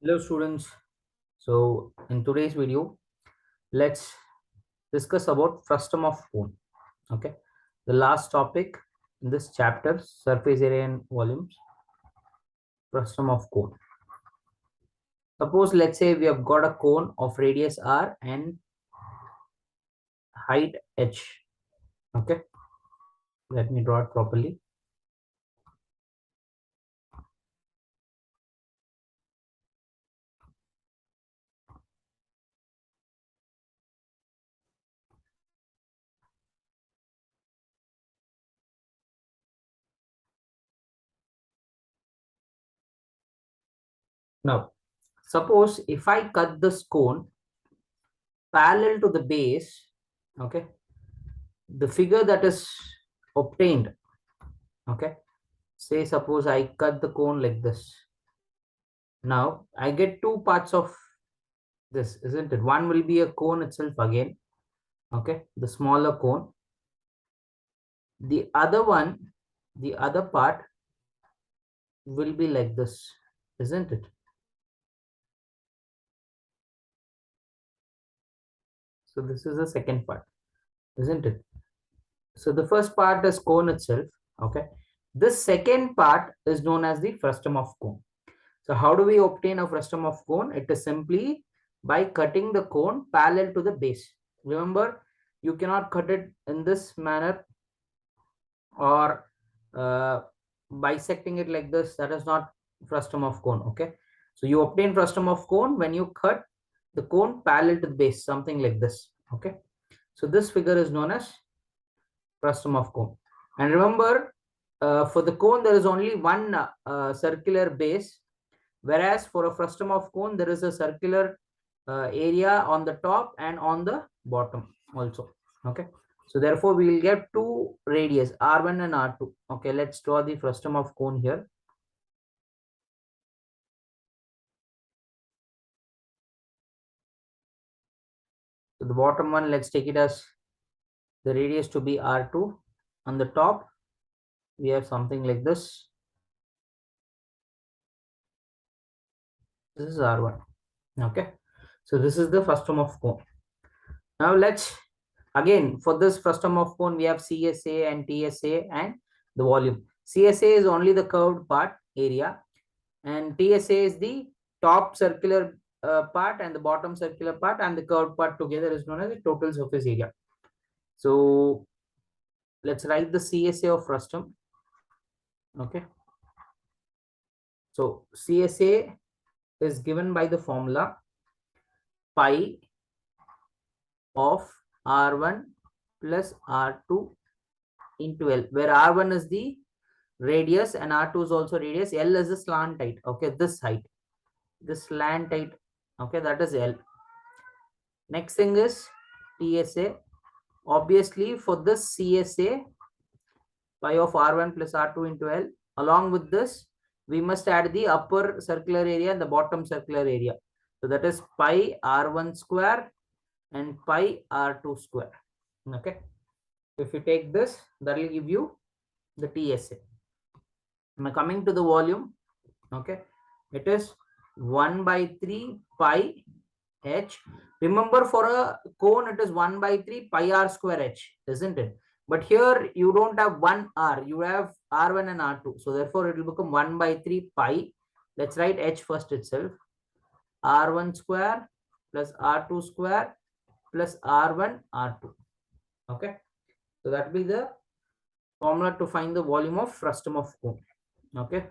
Hello students. So in today's video, let's discuss about frustum of cone. Okay. The last topic in this chapter, surface area and volumes, frustum of cone. Suppose let's say we have got a cone of radius r and height h. Okay. Let me draw it properly. Now, suppose if I cut this cone parallel to the base, okay, the figure that is obtained, okay, say suppose I cut the cone like this. Now I get two parts of this, isn't it? One will be a cone itself again, okay, the smaller cone. The other one, the other part will be like this, isn't it? So this is the second part, isn't it? So the first part is cone itself, okay. This second part is known as the frustum of cone. So how do we obtain a frustum of cone? It is simply by cutting the cone parallel to the base. Remember, you cannot cut it in this manner or bisecting it like this. That is not frustum of cone. Okay, so you obtain frustum of cone when you cut the cone parallel to the base, something like this. Okay, so this figure is known as frustum of cone. And remember, for the cone there is only one circular base, whereas for a frustum of cone there is a circular area on the top and on the bottom also. Okay, so therefore we will get two radius r1 and r2. Okay, let's draw the frustum of cone here. So the bottom one, let's take it as the radius to be r2. On the top we have something like this. This is r1. Okay, so this is the frustum of cone. Now let's again, for this frustum of cone we have CSA and TSA and the volume. CSA is only the curved part area, and TSA is the top circular part and the bottom circular part, and the curved part together is known as the total surface area. So let's write the CSA of frustum. Okay, so CSA is given by the formula pi of r1 plus r2 into L, where r1 is the radius and r2 is also radius. L is the slant height. Okay, this height, this slant height. Okay, that is L. Next thing is TSA. Obviously, for this CSA, pi of r1 plus r2 into L. Along with this, we must add the upper circular area and the bottom circular area. So that is pi r1 square and pi r2 square. Okay. If you take this, that will give you the TSA. Now coming to the volume, okay, it is 1 by 3 pi h. Remember, for a cone it is 1 by 3 pi r square h, isn't it? But here you don't have 1 r, you have r1 and r2, so therefore it will become 1 by 3 pi. Let's write h first itself. R1 square plus r2 square plus r1 r2. Okay, so that will be the formula to find the volume of frustum of cone. Okay,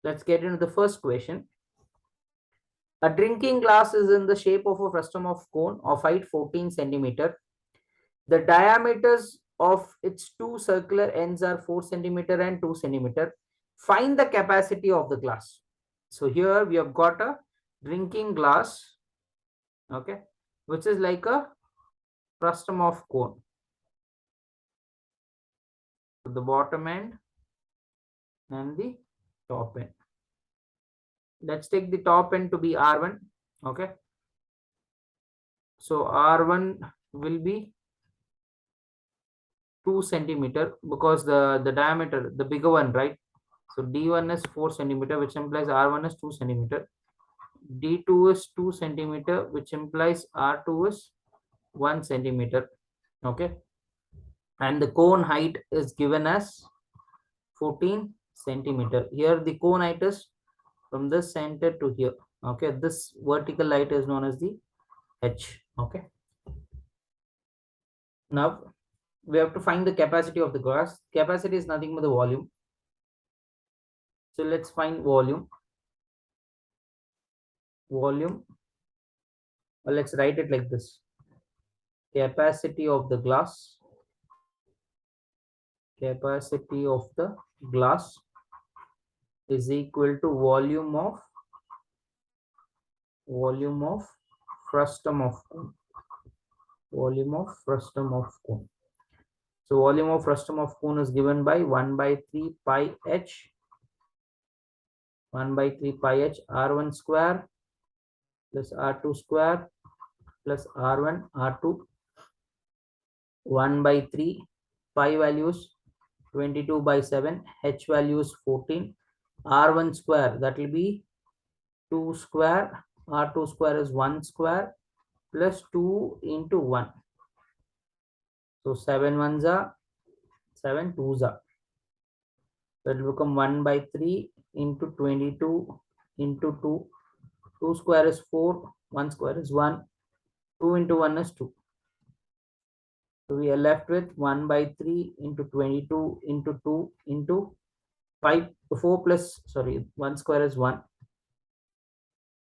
let's get into the first question. A drinking glass is in the shape of a frustum of cone of height 14 centimeter. The diameters of its two circular ends are 4 centimeter and 2 centimeter. Find the capacity of the glass. So here we have got a drinking glass, okay, which is like a frustum of cone. So the bottom end and the top end. Let's take the top end to be R1. Okay. So R1 will be 2 centimeter because the diameter, the bigger one, right? So D1 is 4 centimeter, which implies R1 is 2 centimeter. D2 is 2 centimeter, which implies R2 is 1 centimeter. Okay. And the cone height is given as 14 centimeter. Here the cone height is from this center to here. Okay. This vertical height is known as the H. Okay. Now we have to find the capacity of the glass. Capacity is nothing but the volume. So let's find volume. Volume. Well, let's write it like this. Capacity of the glass. Capacity of the glass is equal to volume of frustum of cone. Volume of frustum of cone. So volume of frustum of cone is given by 1 by 3 pi h. 1 by 3 pi h r1 square plus r2 square plus r1 r2. 1 by 3 pi values 22 by 7, h value is 14, r1 square, that will be 2 square, r2 square is 1 square plus 2 into 1. So 7 ones are 7 twos are. So it will become 1 by 3 into 22 into 2. 2 square is 4, 1 square is 1, 2 into 1 is 2. So we are left with 1 by 3 into 22 into 2 into 5, 4 plus, sorry, 1 square is 1.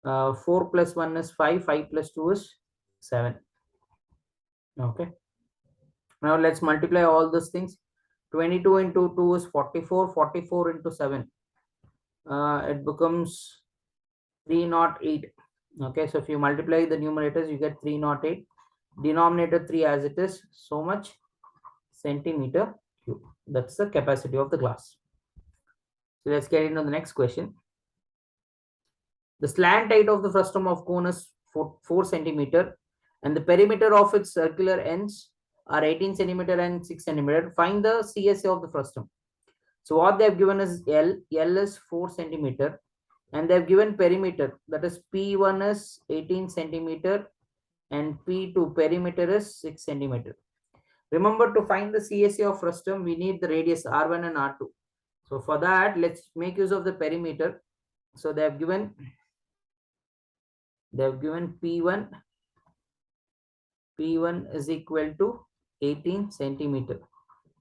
4 plus 1 is 5, 5 plus 2 is 7. Okay. Now let's multiply all those things. 22 into 2 is 44, 44 into 7. It becomes 308. Okay, so if you multiply the numerators, you get 308. Denominator 3 as it is, so much centimeter cube. That's the capacity of the glass. So let's get into the next question. The slant height of the frustum of cone is 4 centimeter, and the perimeter of its circular ends are 18 centimeter and 6 centimeter. Find the Csa of the frustum. So what they have given is L. L is 4 centimeter, and they have given perimeter, that is P1 is 18 centimeter and P2 perimeter is 6 centimeter. Remember, to find the Csa of frustum, we need the radius R1 and R2. So for that, let's make use of the perimeter. So they have given P1 is equal to 18 centimeter.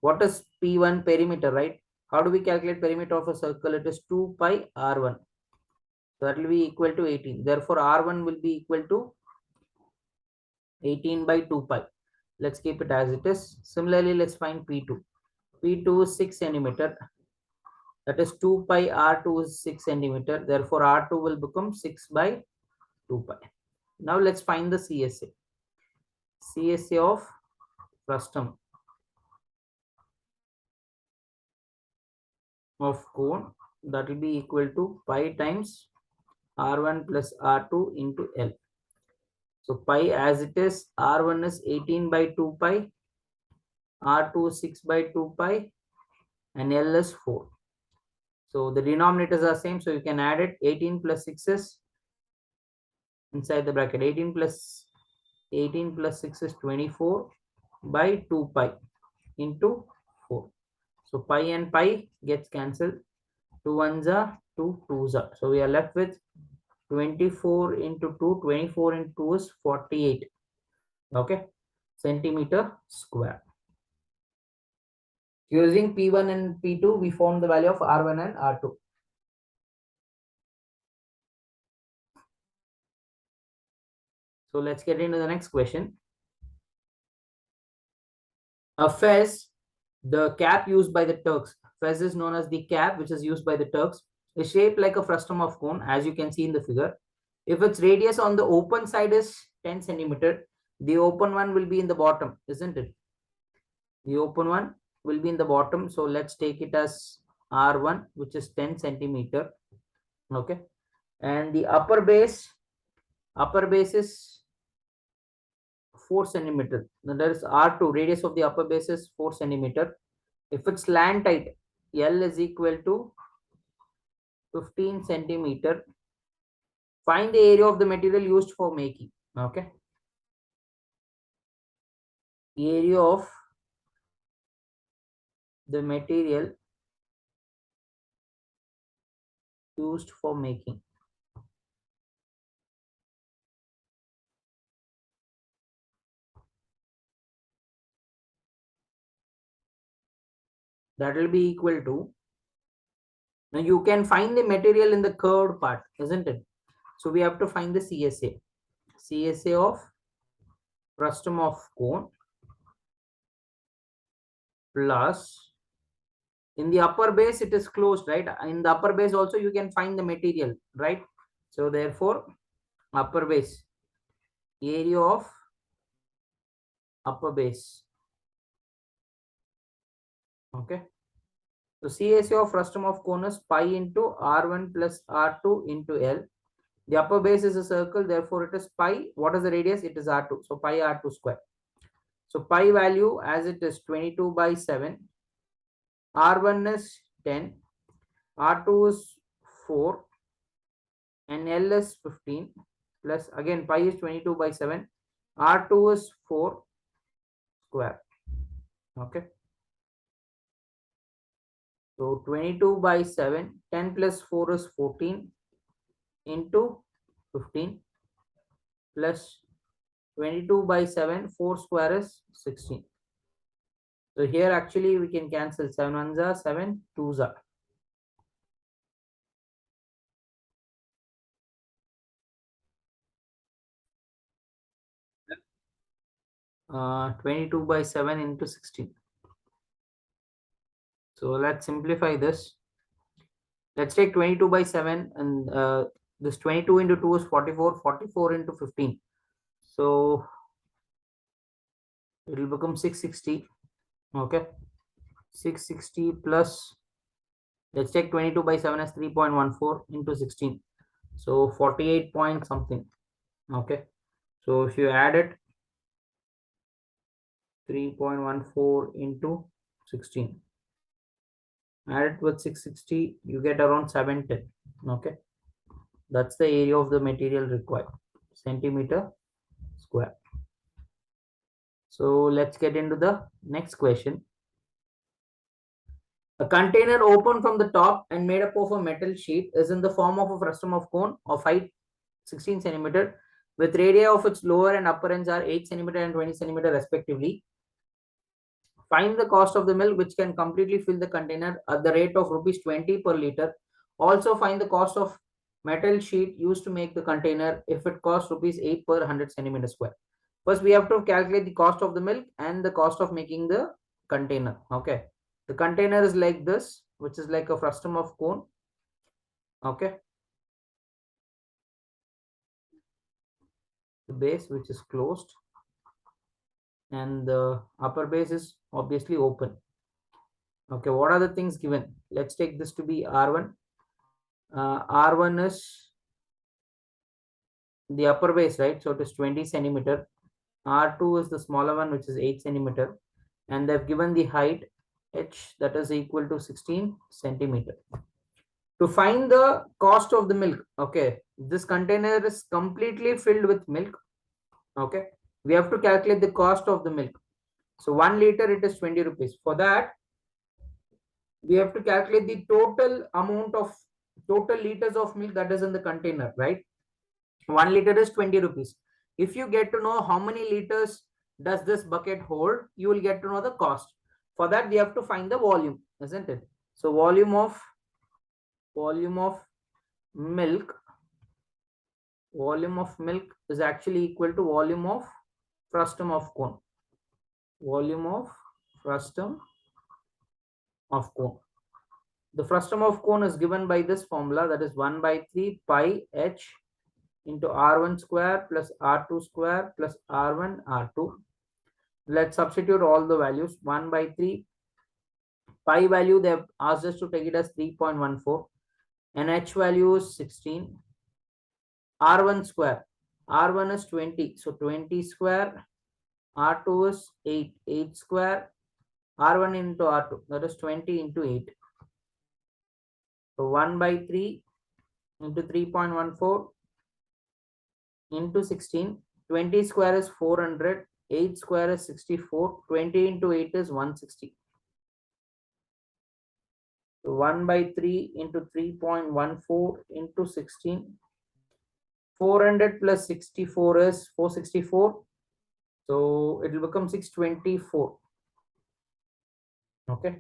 What is P1 perimeter, right? How do we calculate perimeter of a circle? It is 2 pi R1. So that will be equal to 18. Therefore, R1 will be equal to 18 by 2 pi. Let's keep it as it is. Similarly, let's find P2. P2 is 6 centimeter. That is 2 pi R2 is 6 centimeter. Therefore, R2 will become 6 by 2 pi. Now let's find the Csa. Csa of frustum of cone, that will be equal to pi times R1 plus R2 into L. So pi as it is, R1 is 18 by 2 pi, R2 is 6 by 2 pi, and L is 4. So the denominators are same, so you can add it. 18 plus 6 is inside the bracket. 18 plus 6 is 24 by 2 pi into 4. So pi and pi gets cancelled. 2 ones are 2 twos are. So we are left with 24 into 2. 24 into 2 is 48. Okay, centimeter square. Using P1 and P2, we found the value of R1 and R2. So let's get into the next question. A fez, the cap used by the Turks. Fez is known as the cap which is used by the Turks. Is shaped like a frustum of cone, as you can see in the figure. If its radius on the open side is 10 centimeter, the open one will be in the bottom, isn't it? The open one will be in the bottom. So let's take it as R1, which is 10 centimeter. Okay. And the upper base is 4 centimeter. Now there is R2, radius of the upper base is 4 centimeter. If it's slant height, L is equal to 15 centimeter. Find the area of the material used for making. Okay. Area of the material used for making. That will be equal to, now you can find the material in the curved part, isn't it? So we have to find the CSA. CSA of frustum of cone plus, in the upper base it is closed, right? In the upper base also you can find the material, right? So therefore upper base, area of upper base. Okay. So CSA of frustum of cone is pi into R1 plus R2 into L. The upper base is a circle, therefore it is pi. What is the radius? It is R2. So pi R2 square. So pi value as it is 22 by 7. R1 is 10. R2 is 4. And L is 15. Plus again pi is 22 by 7. R2 is 4 square. Okay. So 22 by 7. 10 plus 4 is 14 into 15 plus 22 by 7, 4 square is 16. So here actually we can cancel 7 ones are 7, 2s are. 22 by 7 into 16. So let's simplify this. Let's take 22 by 7 and this 22 into 2 is 44, 44 into 15. So it will become 660. Okay. 660 plus, let's take 22 by 7 as 3.14 into 16. So 48 point something. Okay. So if you add it, 3.14 into 16. Add it with 660, you get around 710. Okay. That's the area of the material required. Centimeter square. So let's get into the next question. A container open from the top and made up of a metal sheet is in the form of a frustum of cone of height 16 centimeter with radii of its lower and upper ends are 8 centimeter and 20 centimeter respectively. Find the cost of the milk which can completely fill the container at the rate of rupees 20 per liter. Also find the cost of metal sheet used to make the container if it costs rupees 8 per 100 centimeter square. First we have to calculate the cost of the milk and the cost of making the container. Okay. The container is like this, which is like a frustum of cone. Okay. The base which is closed and the upper base is obviously open. Okay, what are the things given? Let's take this to be R1. R1 is the upper base, right? So it is 20 centimeter. R2 is the smaller one, which is 8 centimeter. And they've given the height h, that is equal to 16 centimeter. To find the cost of the milk, okay, this container is completely filled with milk. Okay, we have to calculate the cost of the milk. So 1 liter it is 20 rupees. For that, we have to calculate the total amount of total liters of milk that is in the container, right? 1 liter is 20 rupees. If you get to know how many liters does this bucket hold, you will get to know the cost. For that, we have to find the volume, isn't it? So volume of milk, volume of milk is actually equal to volume of frustum of cone. Volume of frustum of cone. The frustum of cone is given by this formula, that is 1 by 3 pi h into R1 square plus R2 square plus R1 R2. Let's substitute all the values. 1 by 3 pi value they have asked us to take it as 3.14 and h value is 16. R1 square, R1 is 20, so 20 square. R2 is 8, 8 square. R1 into R2, that is 20 into 8. So 1 by 3 into 3.14 into 16. 20 square is 400. 8 square is 64. 20 into 8 is 160. So 1 by 3 into 3.14 into 16. 400 plus 64 is 464. So it will become 624. Okay.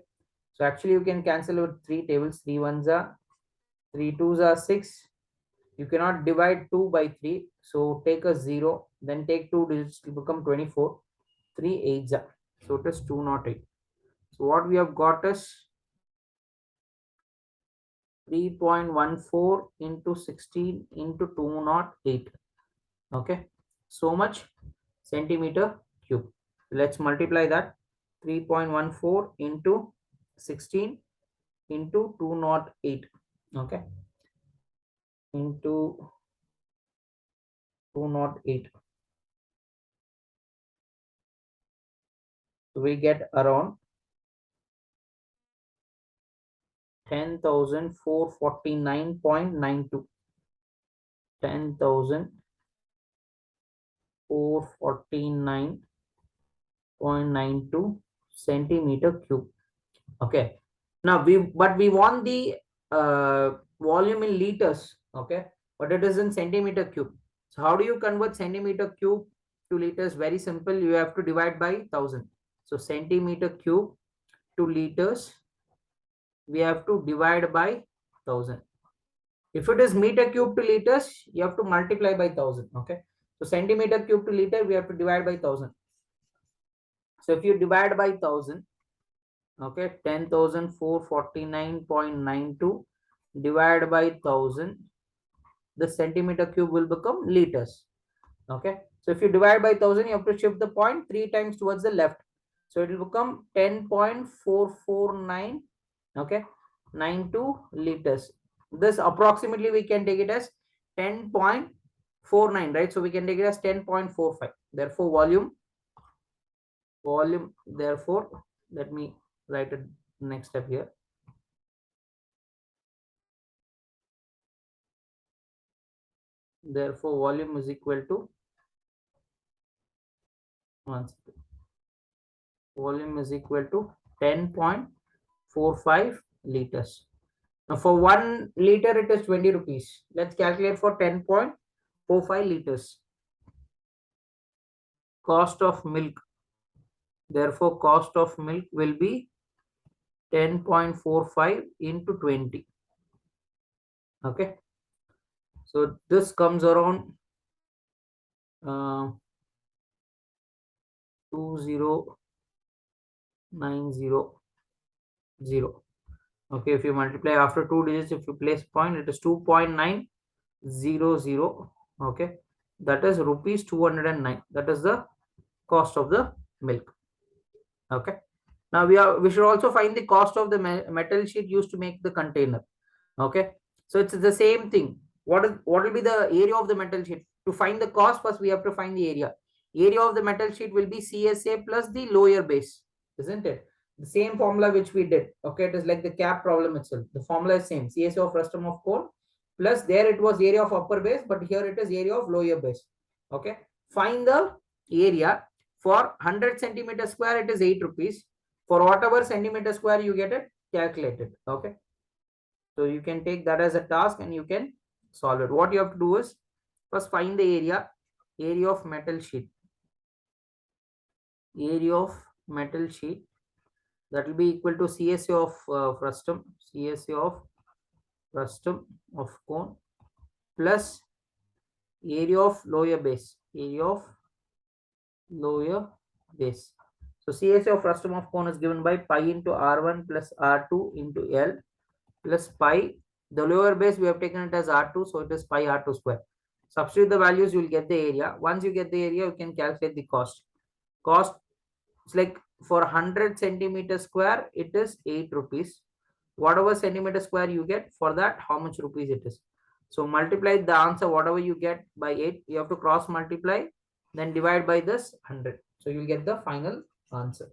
So actually you can cancel with 3 tables. 3 ones are 3 twos are 6. You cannot divide 2 by 3. So take a 0. Then take 2 digits to become 24. 3 eights are. So it is 208. So what we have got is 3.14 into 16 into 208. Okay. So much centimeter cube. Let's multiply that. 3.14 into 16 into 208. Okay. Into 208. So we get around 10,449.92. 10,449.92 centimeter cube. Okay. Now we want the volume in liters. Okay, but it is in centimeter cube. So how do you convert centimeter cube to liters? Very simple. You have to divide by 1000. So centimeter cube to liters, we have to divide by 1000. If it is meter cube to liters, you have to multiply by 1000. Okay, so centimeter cube to liter, we have to divide by 1000. So if you divide by 1000, okay, 10,449.92 divided by 1000, the centimeter cube will become liters. Okay, so if you divide by 1000, you have to shift the point 3 times towards the left. So it will become 10.449, okay, 92 liters. This approximately we can take it as 10.49, right? So we can take it as 10.45. Therefore volume, therefore, let me write it next step here. Therefore volume is equal to volume is equal to 10.45 liters. Now for 1 liter it is 20 rupees. Let's calculate for 10.45 liters. Cost of milk. Therefore cost of milk will be 10.45 into 20. Okay. So this comes around 20900. Okay, if you multiply after 2 digits, if you place point, it is 2.900. Okay, that is rupees 209. That is the cost of the milk. Okay, now we should also find the cost of the metal sheet used to make the container. Okay, so it's the same thing. What will be the area of the metal sheet? To find the cost, first we have to find the area. Area of the metal sheet will be Csa plus the lower base, isn't it? The same formula which we did. Okay, it is like the cap problem itself. The formula is same. Csa of Frustum of Cone plus there it was area of upper base, but here it is area of lower base. Okay, find the area. For 100 centimeter square, it is 8 rupees. For whatever centimeter square you get it calculated. Okay, so you can take that as a task and you can solve it. What you have to do is first find the area of metal sheet. Area of metal sheet, that will be equal to Csa of Frustum, Csa of Frustum of Cone plus area of lower base, area of lower base. So Csa of Frustum of Cone is given by pi into R1 plus R2 into L plus pi. The lower base we have taken it as R2, so it is pi R2 square. Substitute the values, you will get the area. Once you get the area, you can calculate the cost. Cost, it's like for 100 centimeter square, it is 8 rupees. Whatever centimeter square you get, for that, how much rupees it is. So multiply the answer, whatever you get by 8, you have to cross multiply, then divide by this 100. So you will get the final answer.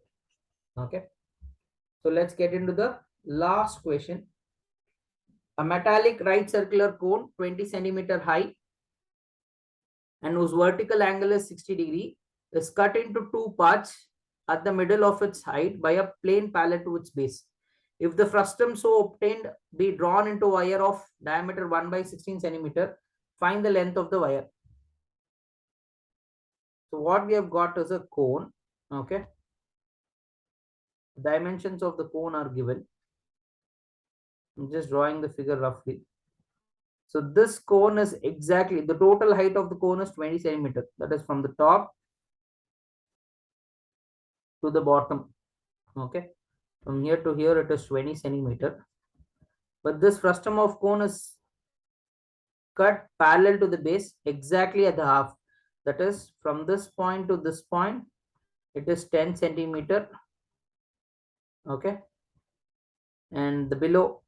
Okay. So let's get into the last question. A metallic right circular cone 20 centimeter high and whose vertical angle is 60 degree is cut into two parts at the middle of its height by a plain pallet to its base. If the frustum so obtained be drawn into a wire of diameter 1 by 16 centimeter, find the length of the wire. So what we have got is a cone. Okay. Dimensions of the cone are given. I'm just drawing the figure roughly. So this cone is exactly, the total height of the cone is 20 centimeter. That is from the top to the bottom. Okay. From here to here, it is 20 centimeter. But this frustum of cone is cut parallel to the base exactly at the half. That is from this point to this point, it is 10 centimeter. Okay. And the below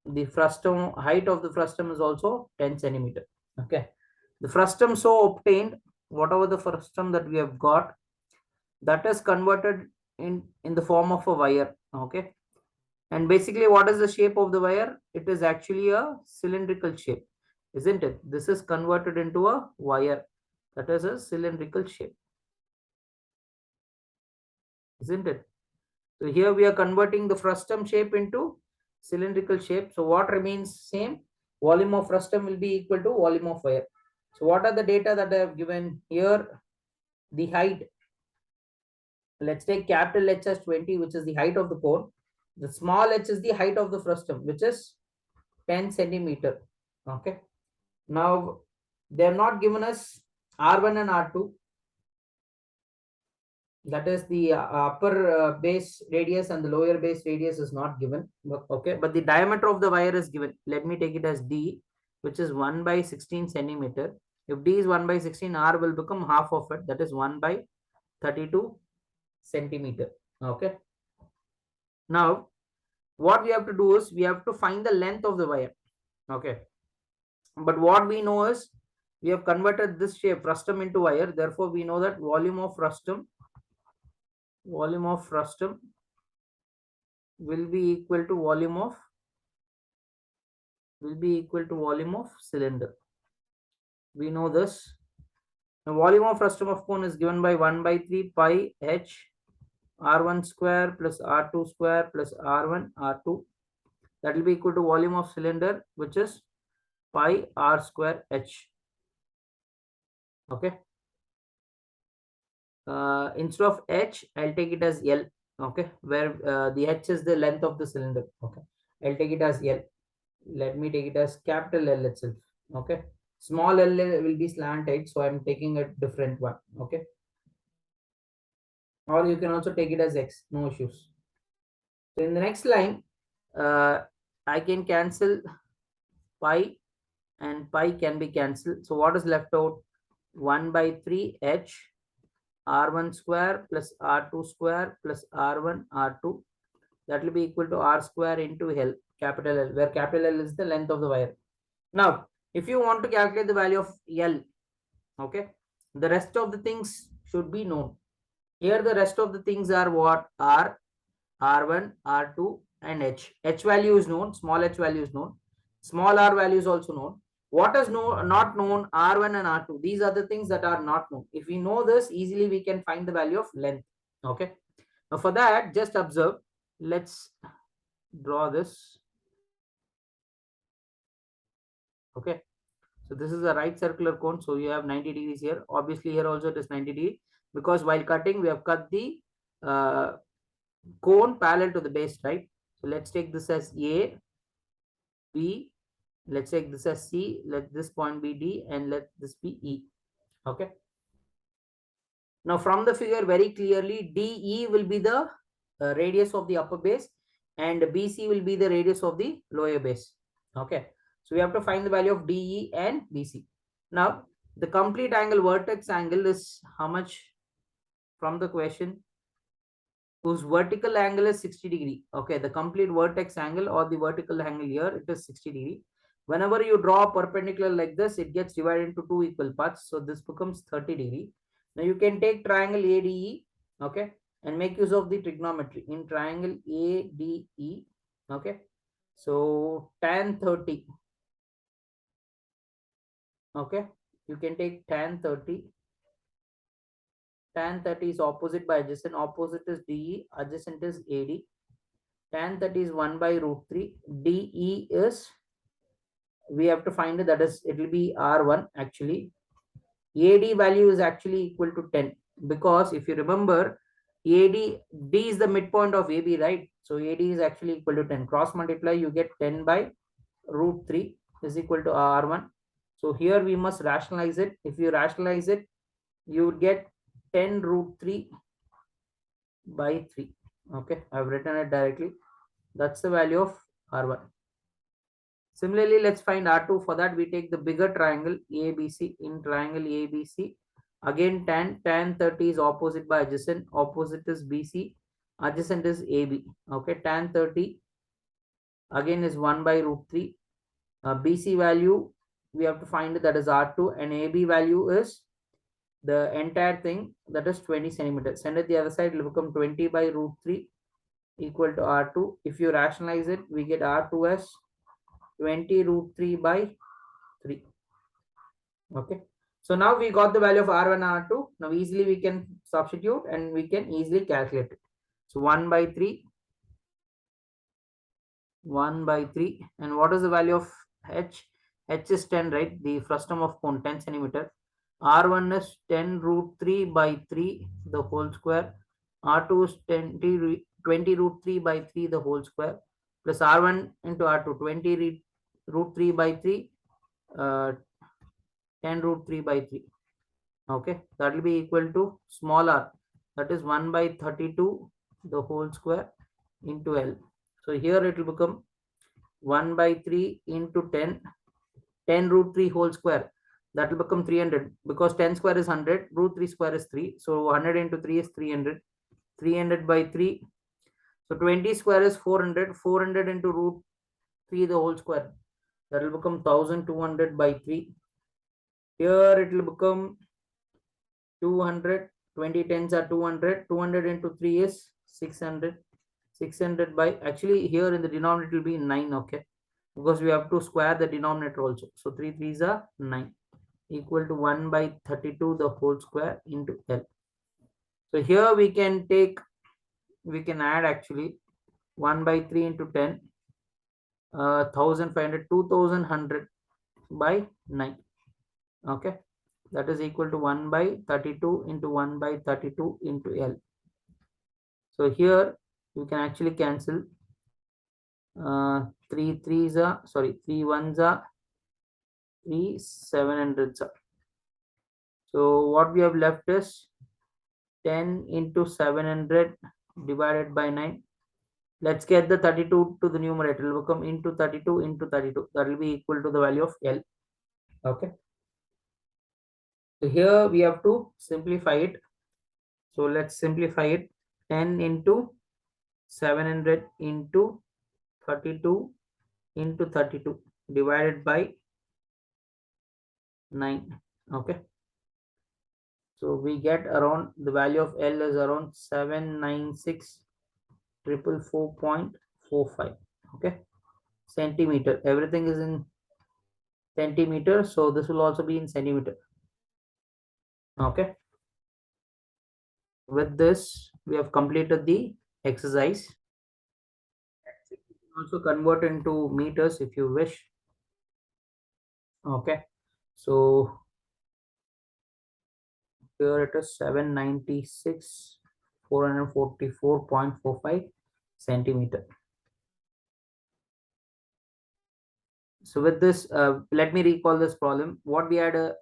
the frustum height of the frustum is also 10 centimeter. Okay. The frustum so obtained, whatever the frustum that we have got, that is converted in the form of a wire. Okay. And basically, what is the shape of the wire? It is actually a cylindrical shape, isn't it? This is converted into a wire. That is a cylindrical shape, isn't it? So here we are converting the frustum shape into cylindrical shape. So what remains same? Volume of frustum will be equal to volume of wire. So what are the data that I have given here? The height. Let's take capital H as 20, which is the height of the cone. The small h is the height of the frustum, which is 10 centimeter. Okay. Now, they have not given us R1 and R2. That is the upper base radius and the lower base radius is not given. Okay. But the diameter of the wire is given. Let me take it as D, which is 1 by 16 centimeter. If D is 1 by 16, R will become half of it. That is 1 by 32 centimeter. Okay. Now, what we have to do is we have to find the length of the wire. Okay. But what we know is we have converted this shape frustum into wire. Therefore, we know that volume of frustum will be equal to volume of cylinder. We know this. The volume of frustum of cone is given by 1 by 3 pi h r1 square plus r2 square plus r1 r2. That will be equal to volume of cylinder, which is pi r square h. Okay. Instead of h, I'll take it as L. Okay, where the h is the length of the cylinder. Okay, I'll take it as L. Let me take it as capital L itself. Okay, small l will be slant edge, so I'm taking a different one. Okay, or you can also take it as x, no issues. So in the next line, I can cancel pi and pi can be cancelled. So what is left out? 1 by 3 h r1 square plus r2 square plus r1 r2. That will be equal to r square into L, capital L, where capital L is the length of the wire. Now, if you want to calculate the value of L, okay, the rest of the things should be known. Here the rest of the things are what? R, R1, R2 and H. H value is known, small h value is known. Small r value is also known. What is not known? R1 and R2. These are the things that are not known. If we know this, easily we can find the value of length. Okay. Now for that, just observe. Let's draw this. Okay. So this is a right circular cone. So you have 90 degrees here. Obviously here also it is 90 degrees because while cutting, we have cut the cone parallel to the base, right? So let's take this as A, B. Let's take this as C. Let this point be D and let this be E. Okay. Now from the figure very clearly, DE will be the radius of the upper base and BC will be the radius of the lower base. Okay. So we have to find the value of DE and BC. Now the complete angle vertex angle is how much from the question? Whose vertical angle is 60 degree. Okay, the complete vertex angle or the vertical angle here, it is 60 degree. Whenever you draw a perpendicular like this, it gets divided into two equal parts. So this becomes 30 degree. Now you can take triangle ADE, okay, and make use of the trigonometry in triangle ADE, okay. So tan 30. Okay, you can take tan 30. Tan 30 is opposite by adjacent. Opposite is DE, adjacent is AD. Tan 30 is 1 by root 3. DE is, we have to find it, that is, it will be R1 actually. AD value is actually equal to 10, because if you remember, AD, D is the midpoint of AB, right? So AD is actually equal to 10. Cross multiply, you get 10 by root 3 is equal to R1. So here we must rationalize it. If you rationalize it, you would get 10 root 3 by 3. Okay, I've written it directly. That's the value of R1. Similarly, let's find R2. For that, we take the bigger triangle ABC. In triangle ABC, again tan 30 is opposite by adjacent. Opposite is BC. Adjacent is AB. Okay, tan 30 again is 1 by root 3. BC value we have to find, that is R2, and AB value is the entire thing, that is 20 centimeters. Send it the other side, it will become 20 by root 3 equal to R2. If you rationalize it, we get R2 as 20 root 3 by 3. Okay, so now we got the value of R1 and R2. Now easily we can substitute and we can easily calculate it. So 1 by 3, 1 by 3, and what is the value of H? H is 10, right? The frustum of cone, 10 centimeter. R1 is 10 root 3 by 3 the whole square. R2 is 20 root 3 by 3 the whole square, plus R1 into R2, 20 root 3 by 3, 10 root 3 by 3. Okay, that will be equal to small r, that is 1 by 32 the whole square into L. So here it will become 1 by 3 into 10, 10 root 3 whole square, that will become 300, because 10 square is 100, root 3 square is 3, so 100 into 3 is 300, 300 by 3, so 20 square is 400, 400 into root 3 the whole square, that will become 1200 by 3. Here it will become 200, 20 tens are 200, 200 into 3 is 600, 600 by, actually here in the denominator it will be 9, okay, because we have to square the denominator also. So 3 3s are 9, equal to 1 by 32 the whole square into L. So here we can take, we can add actually 1 by 3 into 10, 1500, 2100 by 9. Okay, that is equal to 1 by 32 into 1 by 32 into L. So here you can actually cancel 3 3s are, sorry, 3 1s are 3 700s are. So what we have left is 10 into 700 divided by 9. Let's get the 32 to the numerator. It will become into 32 into 32. That will be equal to the value of L. Okay. So here we have to simplify it. So let's simplify it. 10 into 700 into 32 into 32 divided by 9. Okay. So we get around, the value of L is around 796,444.45. Okay. Centimeter. Everything is in centimeter. So this will also be in centimeter. Okay. With this, we have completed the exercise. You can also convert into meters if you wish. Okay. So here it is 796, 444.45 centimeter. So with this, let me recall this problem. What we had a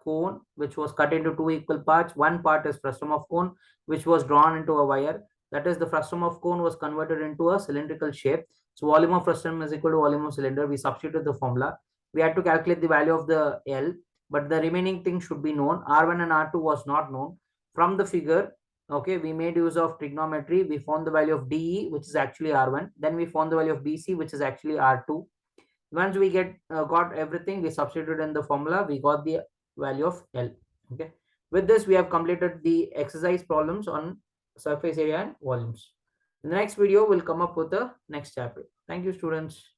cone which was cut into two equal parts. One part is frustum of cone, which was drawn into a wire. That is, the frustum of cone was converted into a cylindrical shape. So volume of frustum is equal to volume of cylinder. We substituted the formula. We had to calculate the value of the L, but the remaining thing should be known. R1 and R2 was not known. From the figure, okay, we made use of trigonometry. We found the value of DE, which is actually R1. Then we found the value of BC, which is actually R2. Once we got everything, we substituted in the formula, we got the value of L. Okay, with this we have completed the exercise problems on surface area and volumes. In the next video we'll come up with the next chapter. Thank you, students.